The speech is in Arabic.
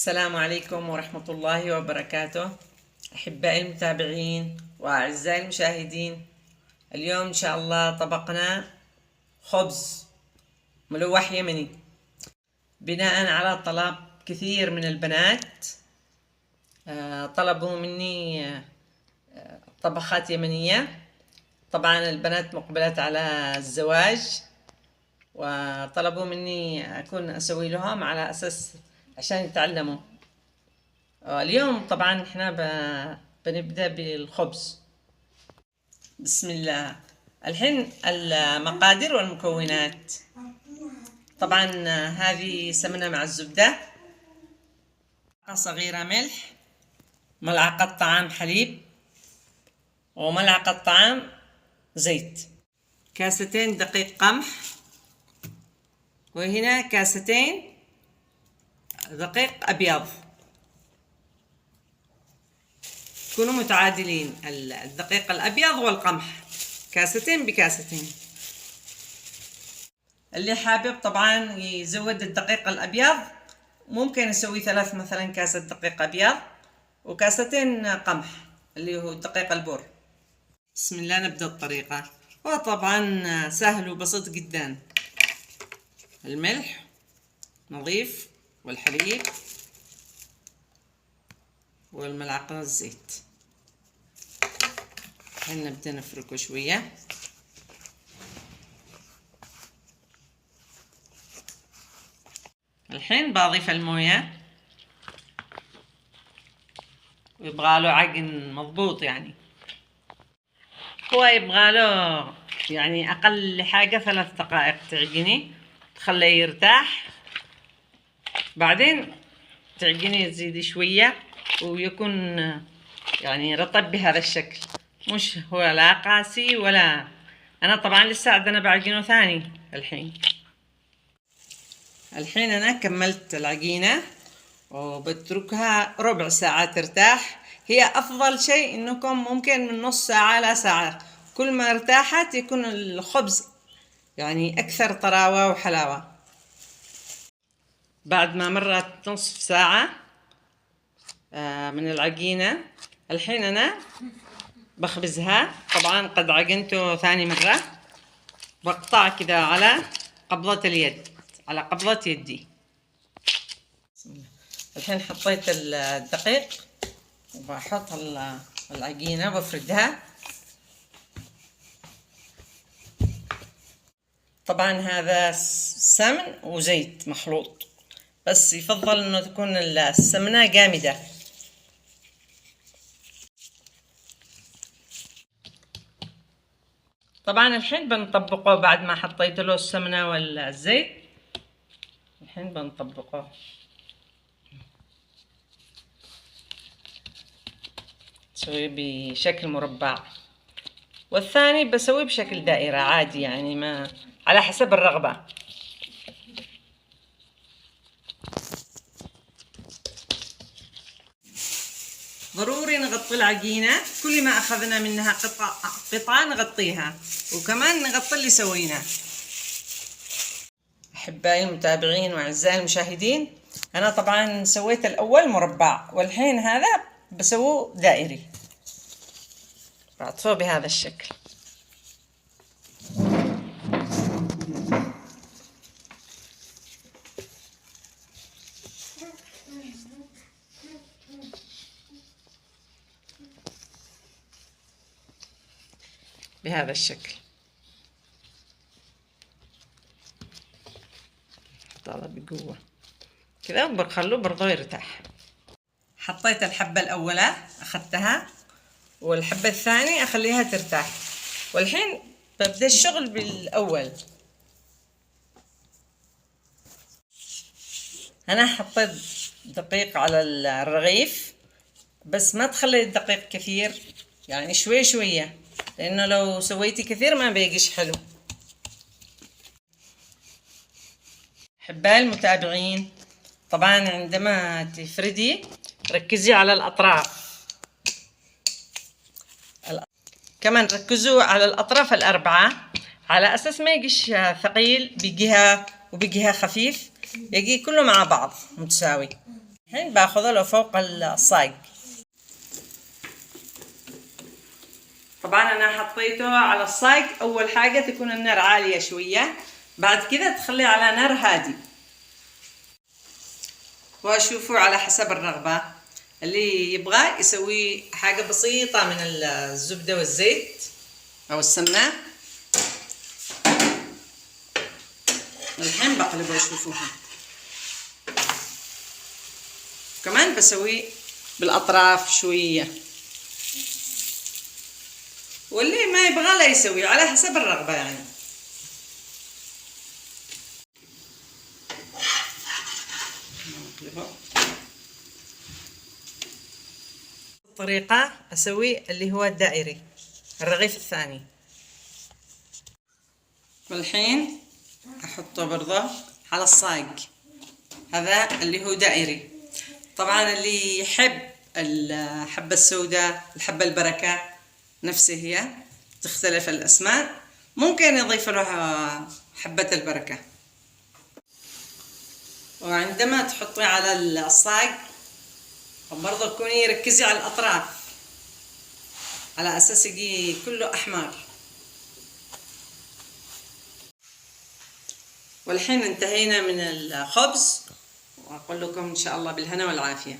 السلام عليكم ورحمة الله وبركاته. أحبائي المتابعين وأعزائي المشاهدين، اليوم إن شاء الله طبقنا خبز ملوح يمني بناء على طلب كثير من البنات. طلبوا مني طبخات يمنية. طبعا البنات مقبلات على الزواج، وطلبوا مني أكون أسوي لهم على أساس عشان يتعلموا. اليوم طبعا احنا بنبدأ بالخبز. بسم الله. الحين المقادير والمكونات. طبعا هذه سمنة مع الزبدة، ملعقة صغيرة ملح، ملعقة طعام حليب، وملعقة طعام زيت، كاستين دقيق قمح، وهنا كاستين دقيق أبيض. يكونوا متعادلين الدقيق الأبيض والقمح، كاستين بكاستين. اللي حابب طبعا يزود الدقيق الأبيض ممكن يسوي مثلا كاسة دقيق أبيض وكاستين قمح اللي هو دقيق البر. بسم الله، نبدأ الطريقة. وطبعا سهل وبسيط جدا. الملح نظيف والحليب والملعقة الزيت. الحين نبدأ نفركه شوية. الحين بضيف الموية، ويبغاله عجن مضبوط، يعني هو يبغاله يعني أقل حاجة 3 دقائق تعجني، تخليه يرتاح، بعدين تعجني تزيدي شوية ويكون يعني رطب بهذا الشكل، مش هو لا قاسي ولا. أنا طبعا لسه أنا بعجنه ثاني. الحين أنا كملت العجينة وبتركها ربع ساعة ترتاح. هي أفضل شيء إنكم ممكن من نص ساعة لا ساعة، كل ما ارتاحت يكون الخبز يعني أكثر طراوة وحلاوة. بعد ما مرت نصف ساعة من العجينة، الحين أنا بخبزها. طبعا قد عجنته ثاني مرة، بقطع كذا على قبضة اليد، على قبضة يدي. الحين حطيت الدقيق وبحط العجينة بفردها. طبعا هذا سمن وزيت مخلوط، بس يفضل انه تكون السمنة جامدة. طبعا الحين بنطبقه بعد ما حطيت له السمنة والزيت. الحين بنطبقه. تسويه بشكل مربع، والثاني بسويه بشكل دائرة عادي، يعني ما على حسب الرغبة. ضروري نغطي العجينة، كل ما أخذنا منها قطعة نغطيها، وكمان نغطي اللي سويناه. أحبائي المتابعين وأعزائي المشاهدين، أنا طبعا سويت الأول مربع، والحين هذا بسويه دائري، بعطفه بهذا الشكل. بهذا الشكل. طلع بقوة كذا، وبخلوه برضه يرتاح. حطيت الحبة الأولى أخذتها، والحبة الثانية أخليها ترتاح، والحين ببدأ الشغل بالأول. أنا حطيت دقيق على الرغيف، بس ما تخلي الدقيق كثير، يعني شوي شوية، لأنه لو سويتي كثير ما بيجيش حلو. أحبائي المتابعين، طبعا عندما تفردي ركزي على الأطراف، كمان ركزوا على الأطراف ال4 على أساس ما يجيش ثقيل بجهة وبجهة خفيف، يجي كله مع بعض متساوي. الحين باخذه له فوق الصاج. طبعا انا حطيته على الصاج. اول حاجة تكون النار عالية شوية، بعد كذا تخليه على نار هادي، واشوفوا على حسب الرغبة. اللي يبغى يسوي حاجة بسيطة من الزبدة والزيت او السمنة. الحين بقلبه شوفوها. كمان بسوي بالاطراف شوية، واللي ما يبغى لا يسوي على حسب الرغبة يعني. الطريقة اسوي اللي هو الدائري، الرغيف الثاني. والحين احطه برضه على الصاج، هذا اللي هو دائري. طبعا اللي يحب الحبة السوداء، الحبة البركة، نفسه هي، تختلف الأسماء، ممكن يضيف لها حبة البركة. وعندما تحطي على الصاج برضه تكوني ركزي على الأطراف على أساس يجي كله أحمر. والحين انتهينا من الخبز، وأقول لكم إن شاء الله بالهنا والعافية.